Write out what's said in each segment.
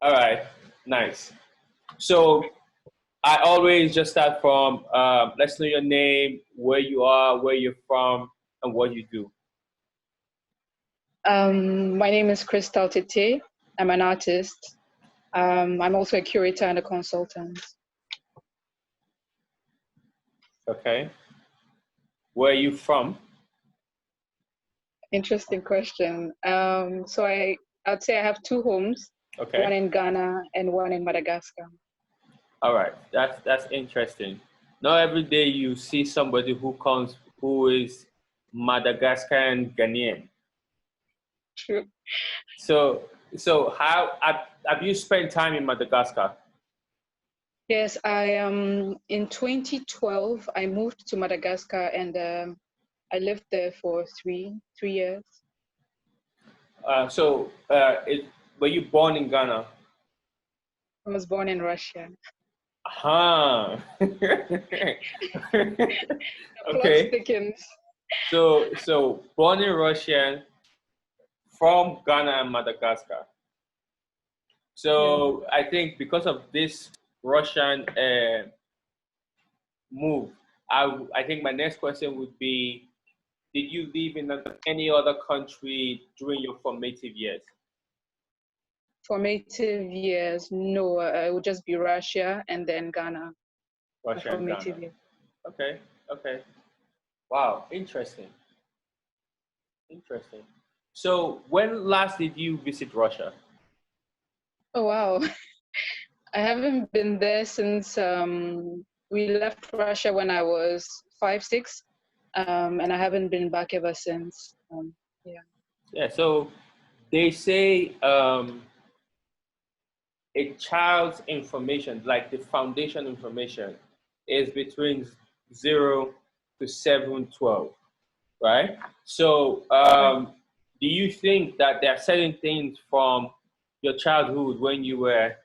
All right, nice. So I always just start from let's know your name, where you are, where you're from, and what you do. My name is Crystal Tettey. I'm an artist. I'm also a curator and a consultant. Okay. Where are you from? Interesting question. I'd say I have two homes, one Okay. in Ghana and one in Madagascar. All right. That's interesting. Not every day you see somebody who is Madagascan Ghanaian. True. So how have you spent time in Madagascar? Yes, in 2012 I moved to Madagascar and I lived there for three years. Were you born in Ghana? I was born in Russia. Huh. The plot Okay. thickens. So born in Russia, from Ghana and Madagascar. Yeah. So I think because of this Russian move, I think my next question would be, did you live in any other country during your formative years? Formative years, no, it would just be Russia and then Ghana. Russia and Ghana. Formative years. Okay, okay. Wow, interesting. Interesting. So when last did you visit Russia? Oh wow, I haven't been there since we left Russia when I was 5, 6, and I haven't been back ever since. Yeah. Yeah, so they say a child's information, like the foundation information, is between 0 to 7, 12, right? So, Right. do you think that there are certain things from your childhood when you were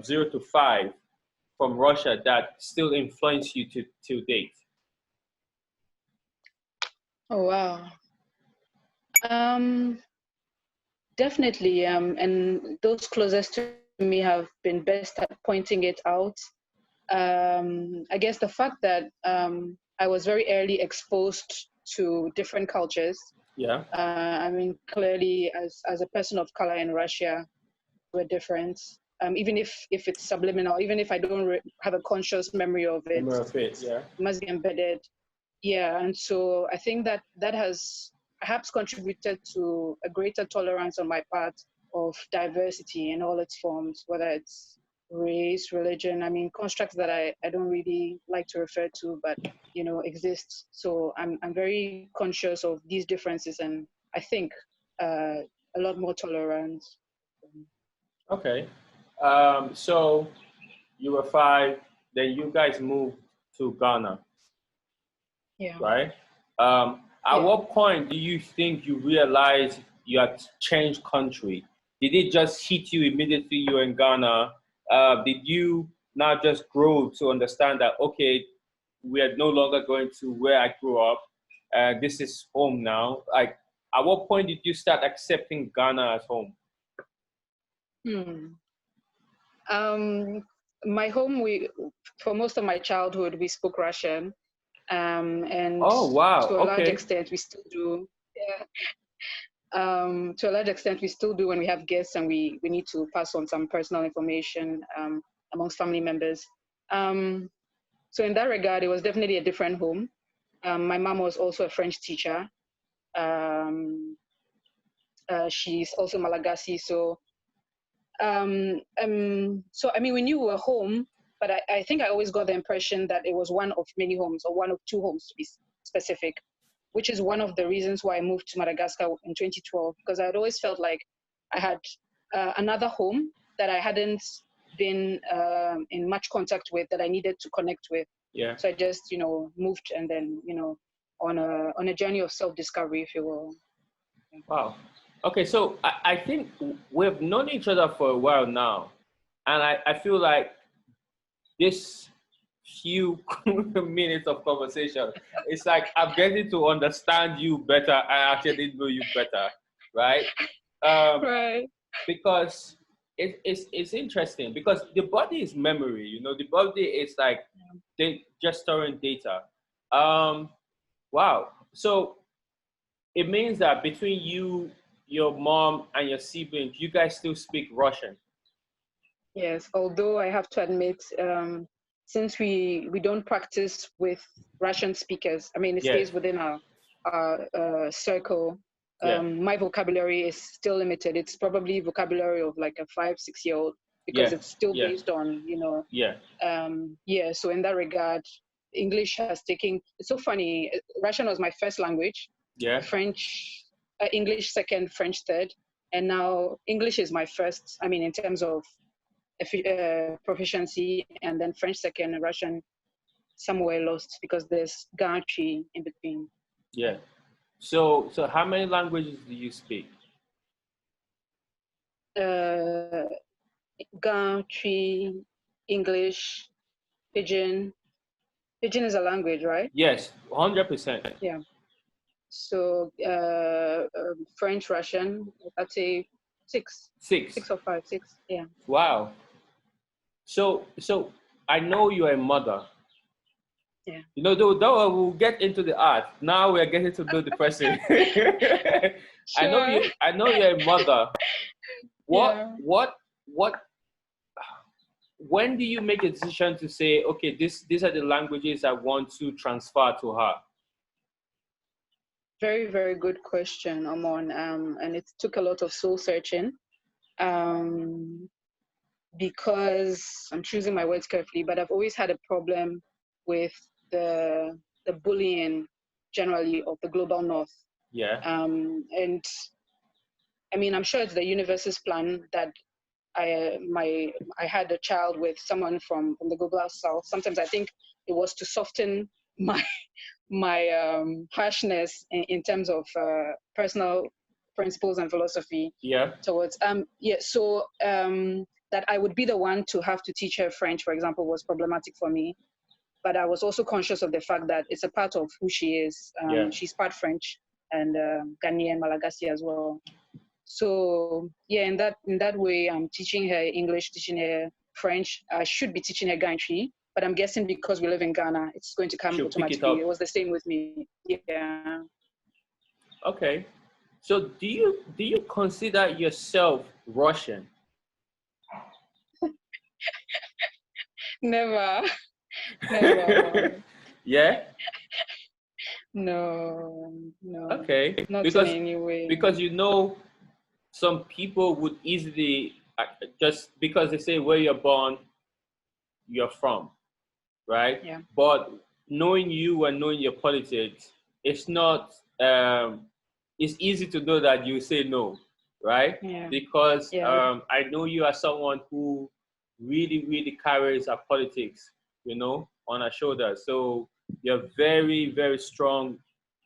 0 to 5 from Russia that still influence you to date? Oh wow. Um, Definitely. And those closest to me have been best at pointing it out. I guess the fact that I was very early exposed to different cultures. Yeah. I mean, clearly, as a person of color in Russia, we're different. Even if it's subliminal, even if I don't have a conscious memory of it, Memory of it, yeah. it must be embedded. Yeah, and so I think that has perhaps contributed to a greater tolerance on my part of diversity in all its forms, whether it's race, religion. I mean, constructs that I don't really like to refer to, but exist. So I'm very conscious of these differences, and I think a lot more tolerant. Okay. So you were 5, then you guys moved to Ghana, Yeah, right? At yeah. what point do you think you realized you had changed country? Did it just hit you immediately you were in Ghana? Did you now just grow to understand that, okay, we are no longer going to where I grew up. This is home now. Like, at what point did you start accepting Ghana as home? Hmm. My home, for most of my childhood, we spoke Russian, and Oh, wow. to a large Okay. extent, we still do. Yeah. To a large extent, we still do when we have guests and we need to pass on some personal information amongst family members. So in that regard, it was definitely a different home. My mom was also a French teacher. Um, she's also Malagasy, so I mean, we knew we were home, but I think I always got the impression that it was one of many homes or one of two homes to be specific, which is one of the reasons why I moved to Madagascar in 2012, because I'd always felt like I had another home that I hadn't been in much contact with, that I needed to connect with. Yeah. So I just, moved, and then, on a journey of self-discovery, if you will. Wow. Okay, so I think we've known each other for a while now. And I feel like this few minutes of conversation, it's like I'm getting to understand you better. I actually know you better, right? Right. Because it's interesting because the body is memory. You know, the body is like they just storing data. Wow. So it means that between you, your mom, and your siblings, you guys still speak Russian. Yes, although I have to admit, since we don't practice with Russian speakers, I mean, it Yes. stays within our circle. Yeah. My vocabulary is still limited. It's probably vocabulary of like a 5, 6 year old because Yeah. it's still Yeah. based on, Yeah. yeah. So in that regard, English has taken. It's so funny. Russian was my first language. Yeah. French, English second, French third, and now English is my first. I mean, in terms of proficiency, and then French second, and Russian somewhere lost because there's Gantry in between. Yeah. So how many languages do you speak? Gantry, English, Pidgin. Pidgin is a language, right? Yes, 100%. Yeah. So French, Russian, I'd say six. Six. 6 or 5, 6. Yeah. Wow. So I know you're a mother. Yeah. You know, though we'll get into the art. Now we are getting to know the person. Sure. I know you're a mother. Yeah. When do you make a decision to say, okay, these are the languages I want to transfer to her? Very, very good question, Amon. And it took a lot of soul searching. Because I'm choosing my words carefully, but I've always had a problem with the bullying generally of the global north. Yeah. And I mean, I'm sure it's the universe's plan that I had a child with someone from the global south. Sometimes I think it was to soften my harshness in terms of personal principles and philosophy. Yeah. Towards so that I would be the one to have to teach her French, for example, was problematic for me. But I was also conscious of the fact that it's a part of who she is. Yeah. She's part French and Ghanaian and Malagasy as well. So yeah, in that way, I'm teaching her English, teaching her French. I should be teaching her Gantry, but I'm guessing because we live in Ghana, it's going to come She'll pick it up. automatically. It was the same with me. Yeah. Okay. So do you consider yourself Russian? Never. Never. Yeah? No. Okay. Not in any way. Because you know some people would easily just because they say where you're born, you're from, right? Yeah. But knowing you and knowing your politics, it's not it's easy to know that you say no, right? Yeah. Because Yeah. I know you as someone who really, really carries our politics, you know, on our shoulders. So you're very, very strong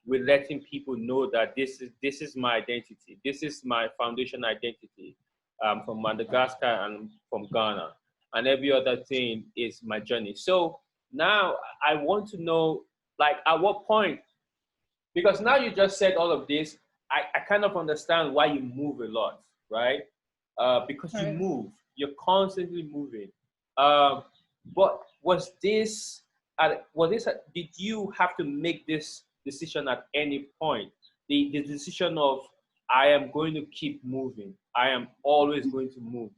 with letting people know that this is my identity. This is my foundation identity from Madagascar and from Ghana. And every other thing is my journey. So now I want to know, like, at what point, because now you just said all of this, I kind of understand why you move a lot, right? Because you move, you're constantly moving. But did you have to make this decision at any point? The decision of, I am going to keep moving. I am always going to move.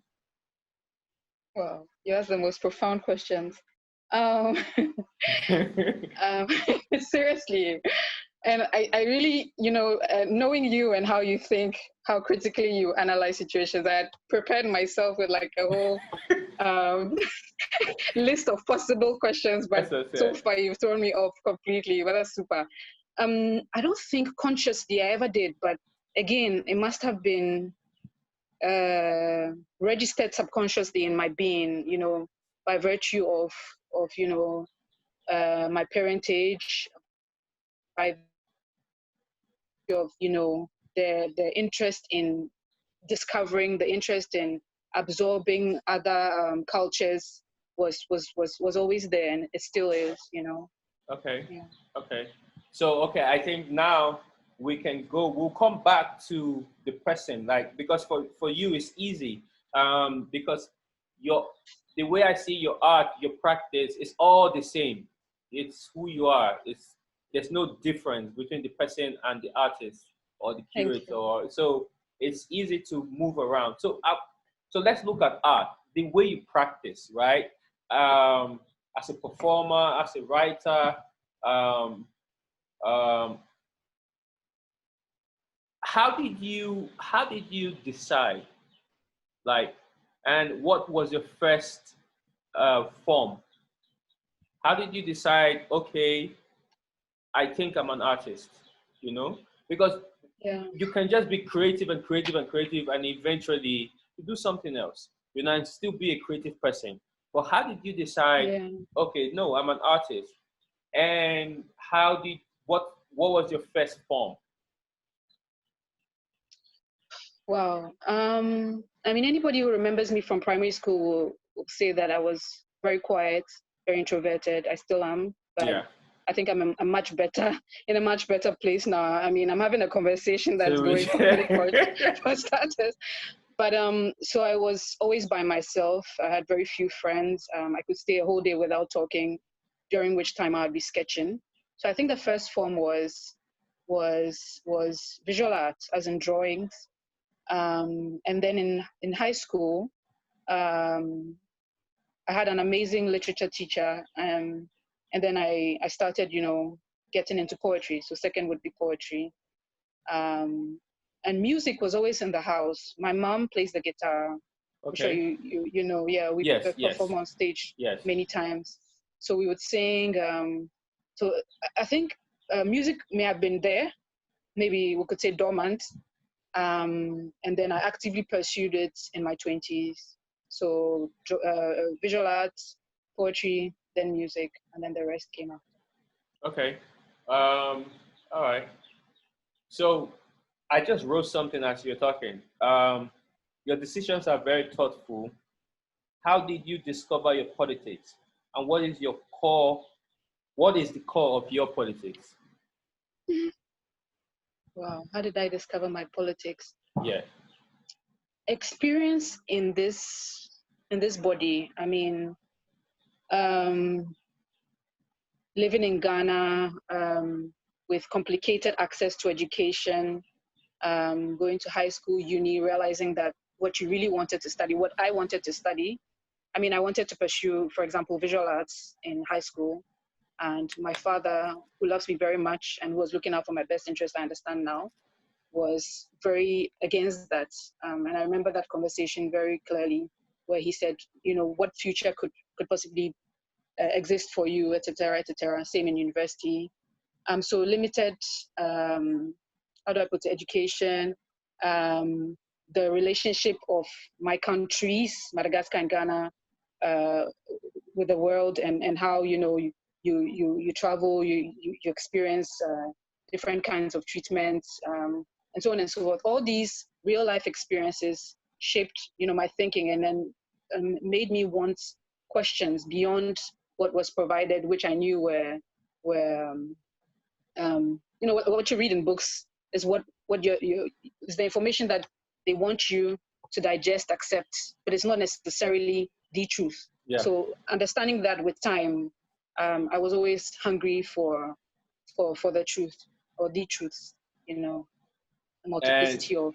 Well, you ask the most profound questions. Seriously. And I really, knowing you and how you think, how critically you analyze situations, I had prepared myself with like a whole list of possible questions, but so far you've thrown me off completely, but that's super. I don't think consciously I ever did, but again, it must have been registered subconsciously in my being, by virtue of my parentage, by of the interest in discovering, the interest in absorbing other cultures was always there, and it still is. Okay. Yeah. Okay. So I think now we'll come back to the present, like, because for you it's easy. because the way I see your art, your practice is all the same. It's who you are. There's no difference between the person and the artist or the Thank you. curator. So it's easy to move around. So let's look at art, the way you practice, right? As a performer, as a writer, um, um, how did you decide, like, and what was your first form? How did you decide, okay, I think I'm an artist, because Yeah. you can just be creative and creative and creative and eventually you do something else, and still be a creative person. But how did you decide, Yeah. okay, no, I'm an artist? And what was your first form? Wow. I mean, anybody who remembers me from primary school will say that I was very quiet, very introverted. I still am, but Yeah. I think I'm a much better in a much better place now. I mean, I'm having a conversation that's So going for starters. But so I was always by myself. I had very few friends. I could stay a whole day without talking, during which time I'd be sketching. So I think the first form was visual art, as in drawings. And then in high school, um, I had an amazing literature teacher, and then I started, getting into poetry. So second would be poetry, and music was always in the house. My mom plays the guitar. I'm sure Okay. you know. Yeah, we Yes, yes, perform on stage yes. many times. So we would sing. So I think music may have been there. Maybe we could say dormant. And then I actively pursued it in my 20s. So visual arts, poetry, then music, and then the rest came after. Okay. All right. So I just wrote something as you're talking. Your decisions are very thoughtful. How did you discover your politics? And what is your core? What is the core of your politics? Wow, how did I discover my politics? Yeah. Experience in this body. I mean, um, living in Ghana, with complicated access to education, going to high school, uni, realizing that what you really wanted to study, what I wanted to study. I mean, I wanted to pursue, for example, visual arts in high school. And my father, who loves me very much and who was looking out for my best interest, I understand now, was very against that. And I remember that conversation very clearly, where he said, what future could possibly exist for you, et cetera, et cetera. Same in university. So limited, how do I put it, education, um, the relationship of my countries, Madagascar and Ghana, uh, with the world, and how you travel, you experience different kinds of treatments, and so on and so forth. All these real life experiences shaped my thinking, and then made me want questions beyond what was provided, which I knew were what you read in books is what you is the information that they want you to digest, accept, but it's not necessarily the truth. Yeah. So understanding that with time, I was always hungry for the truth, or the truths, a And multiplicity of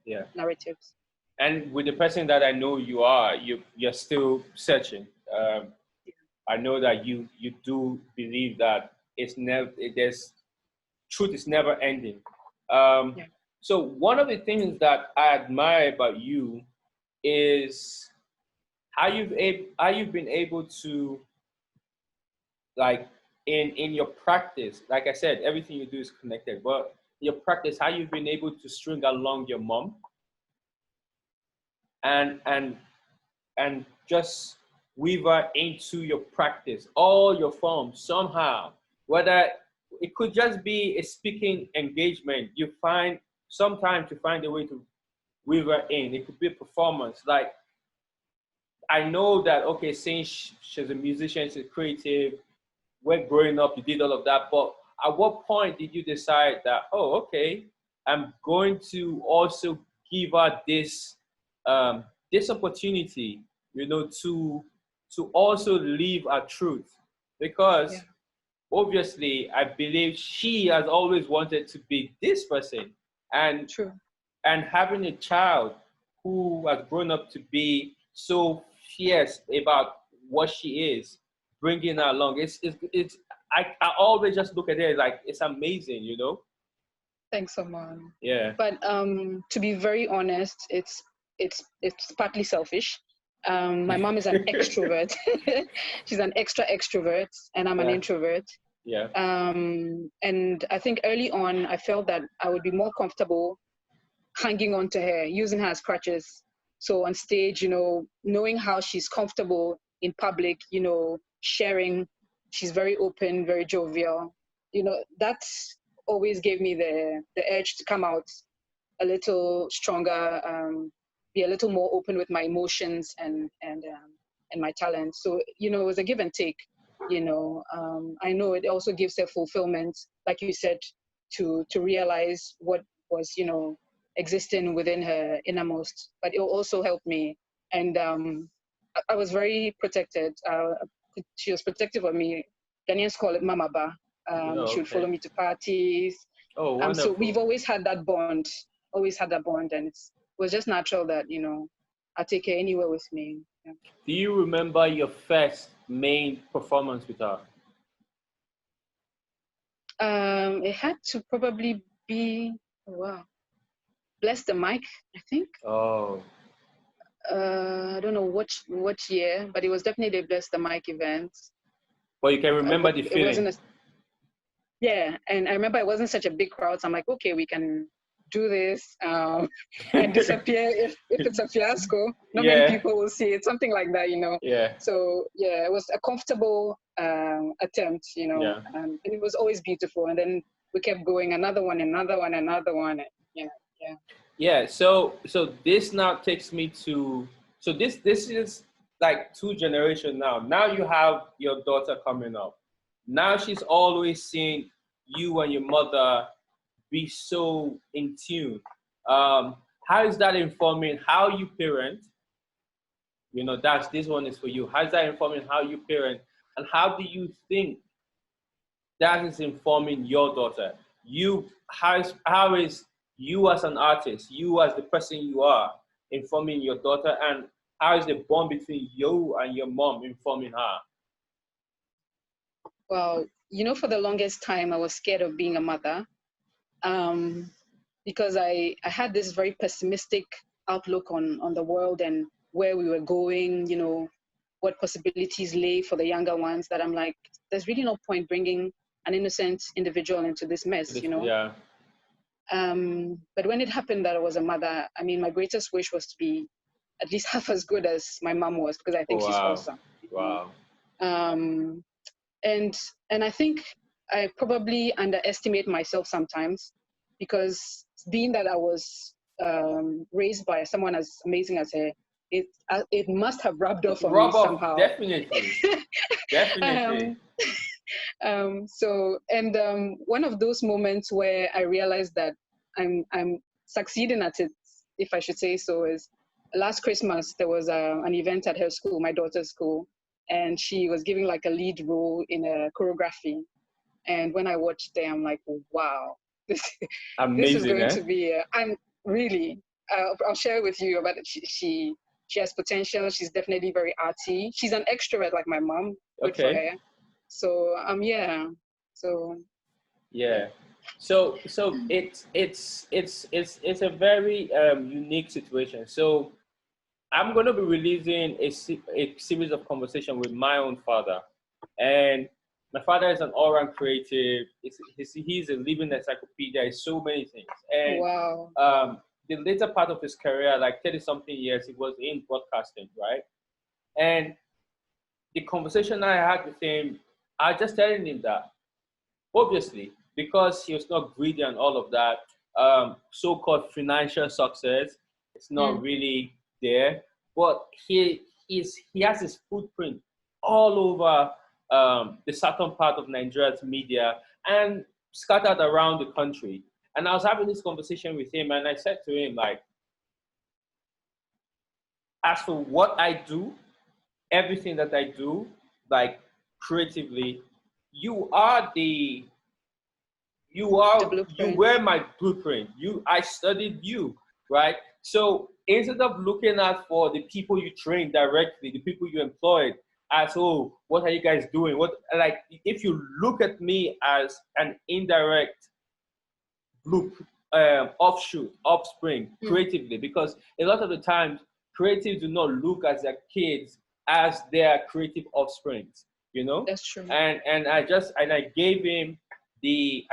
yeah. narratives. And with the person that I know you are, you're still searching. I know that you do believe that there's truth is never ending. Um, Yeah. so one of the things that I admire about you is how you've been able to, like, in your practice. Like I said, everything you do is connected. But your practice, how you've been able to string along your mom and and and just weave her into your practice, all your forms somehow. Whether it could just be a speaking engagement, you find sometimes to find a way to weave her in. It could be a performance. Like, I know that, okay, since she's a musician, she's creative, when growing up, you did all of that. But at what point did you decide that, okay, I'm going to also give her this this opportunity, you know, to also live a truth, because obviously I believe she has always wanted to be this person, and True. and having a child who has grown up to be so fierce about what she is, bringing her along. It's I always just look at it like it's amazing, you know? Thanks, Oman. Yeah. But to be very honest, it's partly selfish. My mom is an extrovert. She's an extra extrovert, and I'm an introvert. Yeah. And I think early on, I felt that I would be more comfortable hanging on to her, using her as crutches. So on stage, you know, knowing how she's comfortable in public, you know, sharing, she's very open, very jovial. You know, that's always gave me the urge to come out a little stronger, be a little more open with my emotions and my talents. So you know, it was a give and take. You know, I know it also gives her fulfillment, like you said, to realize what was, you know, existing within her innermost. But it also helped me, and I was very protected. She was protective of me. Ghanaians call it Mama Ba. She would follow me to parties. Oh, wonderful. So we've always had that bond, and it was just natural that, you know, I take her anywhere with me. Yeah. Do you remember your first main performance with her? It had to probably be, Bless the Mic, I think. Oh. I don't know what year, but it was definitely a Bless the Mic event. But you can remember the feeling. Yeah, and I remember it wasn't such a big crowd, so I'm like, okay, we can do this and disappear if it's a fiasco. Not many people will see it, something like that, you know. Yeah. So yeah, it was a comfortable attempt, you know, and it was always beautiful. And then we kept going, another one, and, you know, yeah. Yeah. So this now takes me to, so this is like 2 generations now. Now you have your daughter coming up. Now she's always seeing you and your mother be so in tune. How is that informing how you parent? You know, this one is for you. How is that informing how you parent? And how do you think that is informing your daughter? How is you as an artist, you as the person you are, informing your daughter? And how is the bond between you and your mom informing her? Well, you know, for the longest time, I was scared of being a mother because I had this very pessimistic outlook on the world and where we were going, you know, what possibilities lay for the younger ones, that I'm like, there's really no point bringing an innocent individual into this mess, you know? Yeah. But when it happened that I was a mother, I mean, my greatest wish was to be at least half as good as my mom was, because I think she's awesome. Wow. And I think I probably underestimate myself sometimes, because being that I was raised by someone as amazing as her, it must have rubbed off on me somehow. Definitely. Definitely. So one of those moments where I realized that I'm succeeding at it, if I should say so, is last Christmas. There was an event at her school, my daughter's school, and she was giving like a lead role in a choreography. And when I watched it, I'm like, wow, this is going to be. I'm really. I'll share with you about it. She has potential. She's definitely very arty. She's an extrovert like my mom. Good for her. So yeah. So yeah. So it's a very unique situation. So I'm going to be releasing a series of conversation with my own father, and my father is an all-round creative. He's a living encyclopedia. It's so many things. And wow. The later part of his career, like 30-something years, he was in broadcasting, right? And the conversation I had with him, I just telling him that, obviously, because he was not greedy and all of that, so-called financial success, it's not really there. But he has his footprint all over the southern part of Nigeria's media and scattered around the country. And I was having this conversation with him, and I said to him, like, as for what I do, everything that I do, like creatively, you are the The you blueprint. were my blueprint. I studied you, right? So instead of looking at for the people you train directly, the people you employed, as, oh, what are you guys doing? What, like, if you look at me as an indirect loop, offspring Mm, creatively, because a lot of the times creatives do not look at their kids as their creative offsprings, you know. that's true. And I gave him the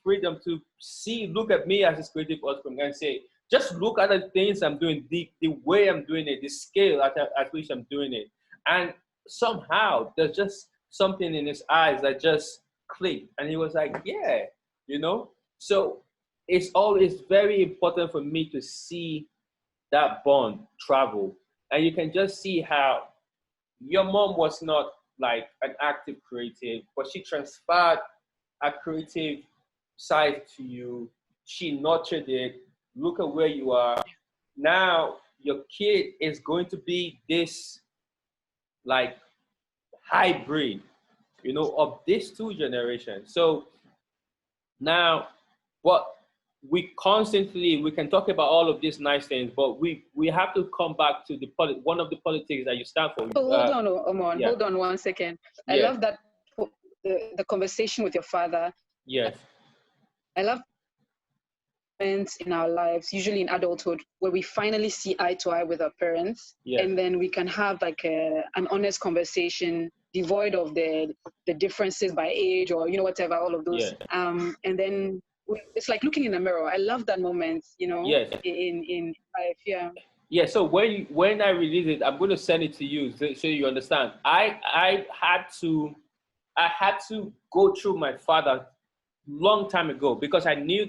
freedom to see, look at me as his creative offspring and say, just look at the things I'm doing, the way I'm doing it, the scale at which I'm doing it. And somehow there's just something in his eyes that just clicked, and he was like, yeah, you know. So it's always very important for me to see that bond travel. And you can just see how your mom was not like an active creative, but she transferred a creative side to you. She nurtured it. Look at where you are. Now your kid is going to be this like hybrid, you know, of these two generations. So now, what we can talk about all of these nice things, but we have to come back to one of the politics that you stand for. Oh, hold on, Omon. Yeah, Hold on 1 second. I yeah, love that the conversation with your father. yes, I love moments in our lives, usually in adulthood, where we finally see eye to eye with our parents, yes, and then we can have like an honest conversation, devoid of the differences by age or whatever, all of those. yeah, And then it's like looking in the mirror. I love that moment, yes, in life. Yeah. yeah. So when I release it, I'm going to send it to you so you understand. I had to go through my father long time ago, because I knew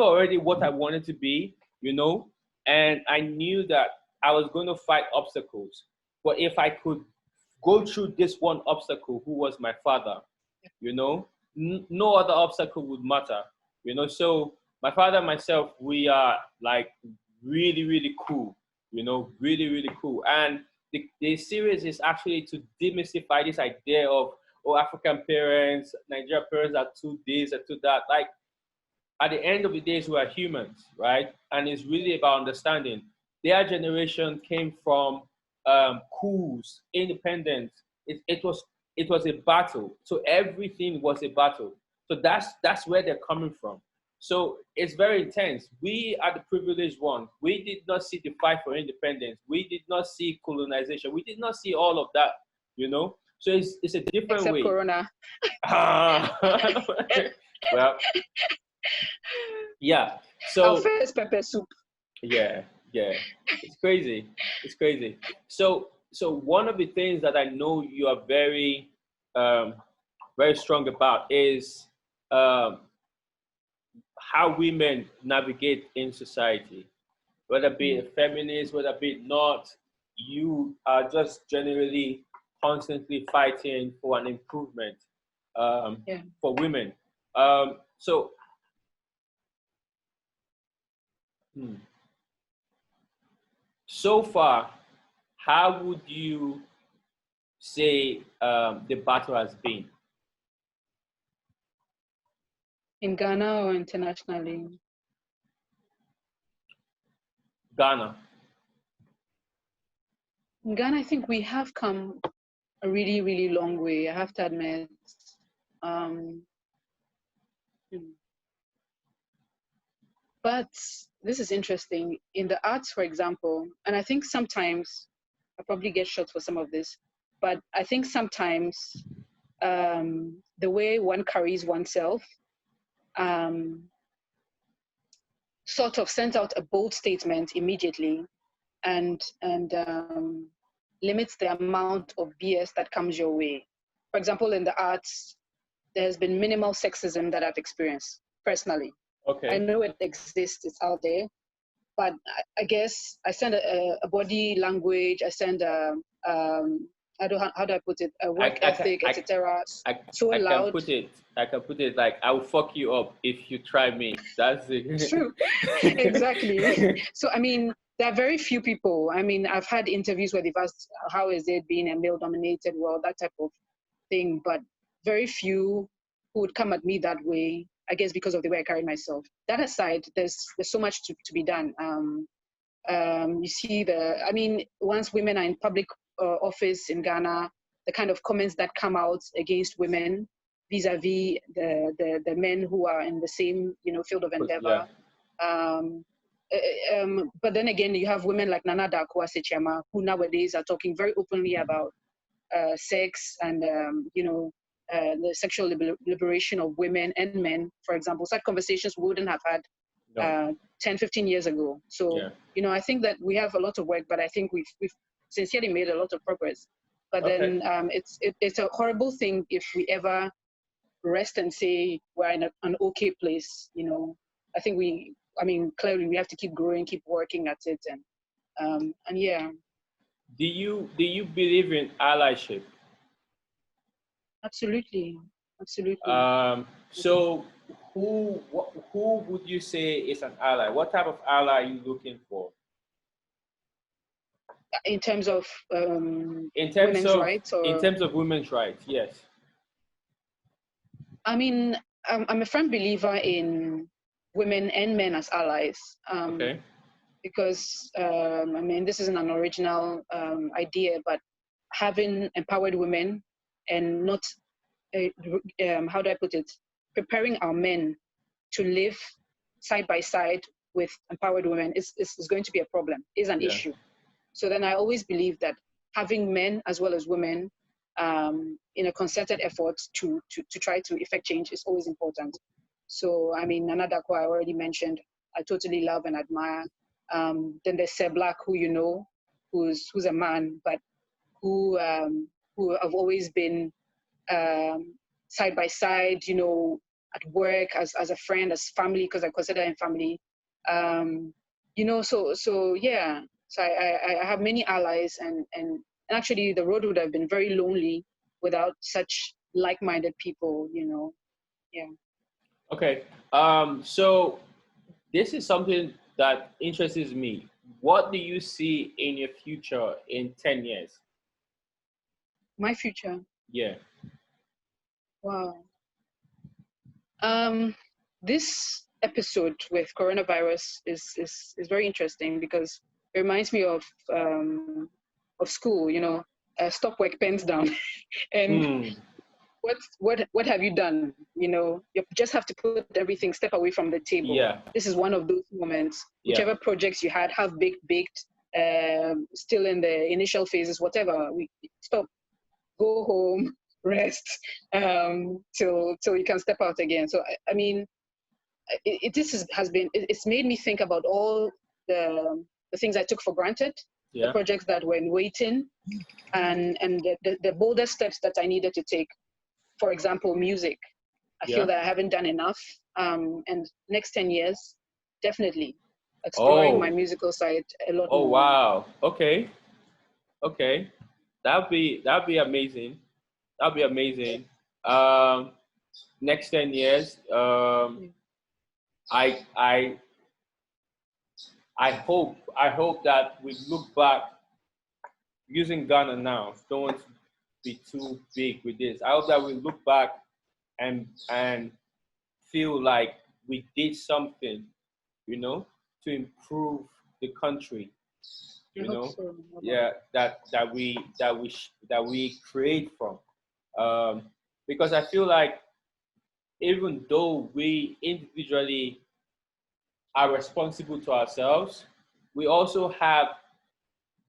already what I wanted to be, you know, and I knew that I was going to fight obstacles. But if I could go through this one obstacle, who was my father, you know, no other obstacle would matter, you know. So my father and myself, we are like really, really cool, you know, really, really cool. And the series is actually to demystify this idea of, oh, African parents, Nigerian parents are too this or too that. Like, at the end of the days, we are humans, right? And it's really about understanding. Their generation came from coups, independence. It was a battle. So everything was a battle. So that's where they're coming from. So it's very intense. We are the privileged ones. We did not see the fight for independence. We did not see colonization. We did not see all of that, you know. So it's a different Except way. Corona. Well, yeah. Our So first pepper soup. yeah, yeah. It's crazy. It's crazy. So one of the things that I know you are um, very strong about is um, how women navigate in society, whether be Mm, it feminist, whether be it not. You are just generally constantly fighting for an improvement yeah. for women. So, hmm, so far, how would you say the battle has been? In Ghana or internationally? Ghana. In Ghana, I think we have come a really, really long way. I have to admit. Um, hmm. But this is interesting. In the arts, for example, and I think sometimes I probably get shot for some of this, but I think sometimes the way one carries oneself um, sort of sends out a bold statement immediately and limits the amount of BS that comes your way. For example, in the arts, there's been minimal sexism that I've experienced personally. I Okay. know it exists, it's out there, but I guess I send a body language, I send how do I put it? A I, work I, can- ethic, etc. So I can loud. put it. I can put it like I will fuck you up if you try me. That's it. True. Exactly. So, I mean, there are very few people. I mean, I've had interviews where they've asked, how is it being a male dominated world, that type of thing, but very few who would come at me that way, I guess because of the way I carry myself. That aside, there's so much to be done. You see I mean, once women are in public office in Ghana, the kind of comments that come out against women vis-a-vis the men who are in the same, field of Yeah. endeavor. Um, but then again, you have women like Nana Dakoa Sechiama, who nowadays are talking very openly about sex and, the sexual liberation of women and men, for example. Such conversations we wouldn't have had No. 10, 15 years ago. So, Yeah. I think that we have a lot of work, but I think we've sincerely made a lot of progress. But Okay. then it's a horrible thing if we ever rest and say we're in an okay place. I think clearly we have to keep growing, keep working at it, and yeah, Do you believe in allyship? absolutely, absolutely. So who would you say is an ally? What type of ally are you looking for? In terms of In terms women's of rights, in or terms of women's rights, yes. I mean, I'm a firm believer in women and men as allies, Okay. because I mean, this isn't an original idea, but having empowered women and not, how do I put it, preparing our men to live side by side with empowered women is going to be a problem, is an Yeah. issue. So then I always believe that having men as well as women in a concerted effort to try to effect change is always important. So, I mean, Nana Dakwa, I already mentioned, I totally love and admire. Then there's Sir Black, who who's a man, but who have always been side by side, at work, as a friend, as family, because I consider him family. So yeah. So I have many allies, and actually the road would have been very lonely without such like-minded people. Yeah. Okay. So this is something that interests me. What do you see in your future in 10 years? My future. Yeah. Wow. This episode with coronavirus is very interesting because it reminds me of school. Stop work, pens down, and Hmm. what have you done? You just have to put everything, step away from the table. Yeah. This is one of those moments. Yeah. Whichever projects you had have baked, still in the initial phases, whatever. We stop, go home, rest, till you can step out again. So I mean, it's made me think about all the things I took for granted, the Yeah. projects that were in waiting, and the bolder steps that I needed to take. For example, music. I feel Yeah. that I haven't done enough. And next 10 years, definitely exploring my Oh. musical side a lot Oh more. wow. Okay. Okay. That'd be amazing. That'd be amazing. Um, Next 10 years, I I I hope that we look back using Ghana now. Don't want to be too big with this. I hope that we look back and feel like we did something, to improve the country. I You hope know, so. yeah, that we create from. Um, because I feel like even though we individually are responsible to ourselves, we also have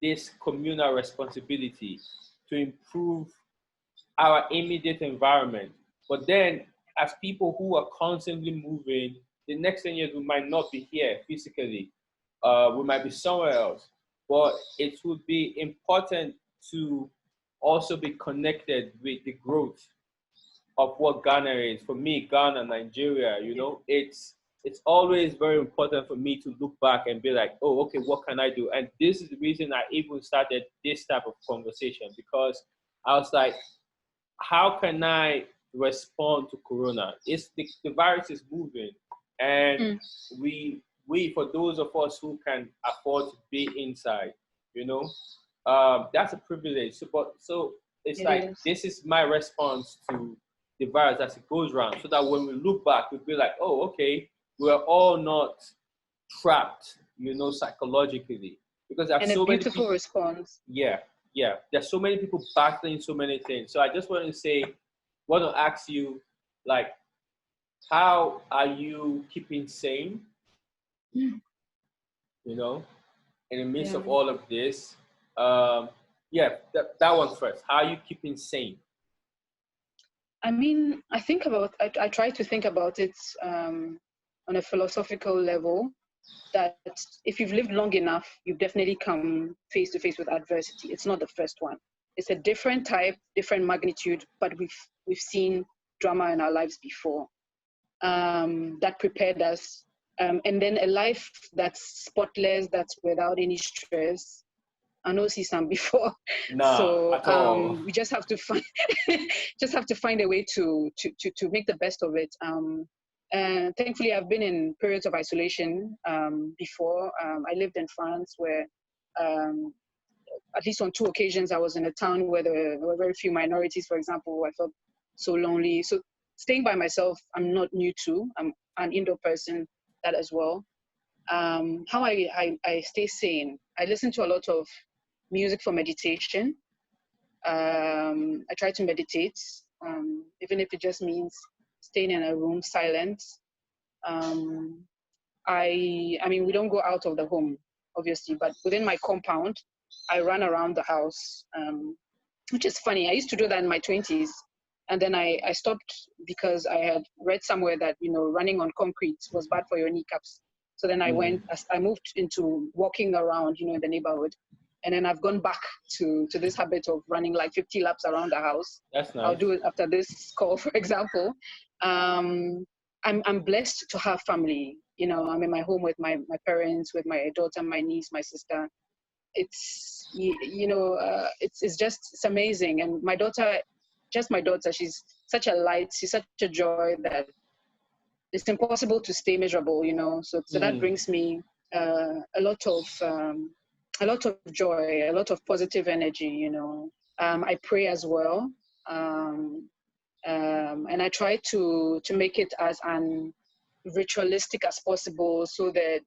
this communal responsibility to improve our immediate environment. But then, as people who are constantly moving, the next 10 years we might not be here physically. We might be somewhere else. But it would be important to also be connected with the growth of what Ghana is. For me, Ghana, Nigeria, it's always very important for me to look back and be like, oh, okay, what can I do? And this is the reason I even started this type of conversation, because I was like, how can I respond to Corona? The virus is moving, and Mm. we for those of us who can afford to be inside, you know, that's a privilege. So it's It like is. this is my response to the virus as it goes around, so that when we look back, we'll be like, oh, okay, we're all not trapped, you know, psychologically, because there are And a so many beautiful people. response. Yeah, yeah. There's so many people battling so many things. So I just want to ask you, like, how are you keeping sane, Mm. you know, in the midst Yeah. of all of this? Yeah, that one first. How are you keeping sane? I mean, I try to think about it on a philosophical level, that if you've lived long enough, you've definitely come face to face with adversity. It's not the first one. It's a different type, different magnitude, but we've seen drama in our lives before, that prepared us. And then a life that's spotless, that's without any stress. I know see some before, Nah, so at all. we just have to find just have to find a way to make the best of it. And thankfully, I've been in periods of isolation before. I lived in France, where um, at least on two occasions I was in a town where there were very few minorities. For example, I felt so lonely. So staying by myself, I'm not new to. I'm an indoor person, that as well. How I stay sane. I listen to a lot of music for meditation. I try to meditate, even if it just means staying in a room silent. Um, I mean, we don't go out of the home, obviously, but within my compound, I run around the house, which is funny. I used to do that in my 20s. And then I stopped because I had read somewhere that, you know, running on concrete was bad for your kneecaps. So then Mm, I moved into walking around, you know, in the neighborhood. And then I've gone back to this habit of running like 50 laps around the house. that's I'll nice. do it after this call, for example. Um, I'm blessed to have family. You know, I'm in my home with my parents, with my daughter, my niece, my sister. It's it's just it's amazing. And my daughter, just my daughter, she's such a light, she's such a joy that it's impossible to stay miserable. You know, so that Mm, brings me a lot of joy, a lot of positive energy. You know, I pray as well. Um, and I try to make it as ritualistic as possible, so that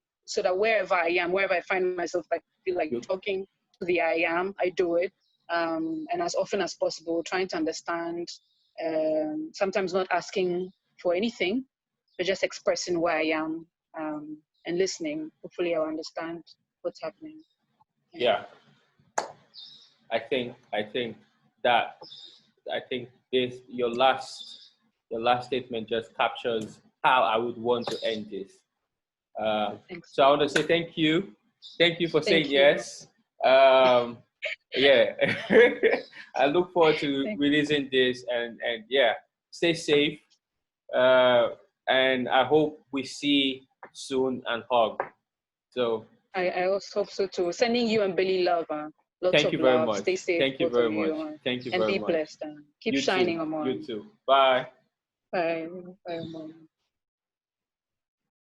wherever I am, wherever I find myself, I feel like you, talking to the I am, I do it, and as often as possible, trying to understand. Sometimes not asking for anything, but just expressing where I am, and listening. Hopefully, I'll understand what's happening. Yeah. yeah. I think that I think this your last statement just captures how I would want to end this. Thanks. So I want to say thank you for saying Thank you. yes. Um, yeah, I look forward to Thank releasing this, and yeah, stay safe. Uh, and I hope we see soon and hug. So I also hope so too. Sending you and Billy love. Lots thank of you very love. much. Stay safe, Thank you both of very much. you. Thank you And very be much. blessed. Keep You too. shining, You Amon. too. Bye. Bye. Bye, Amon.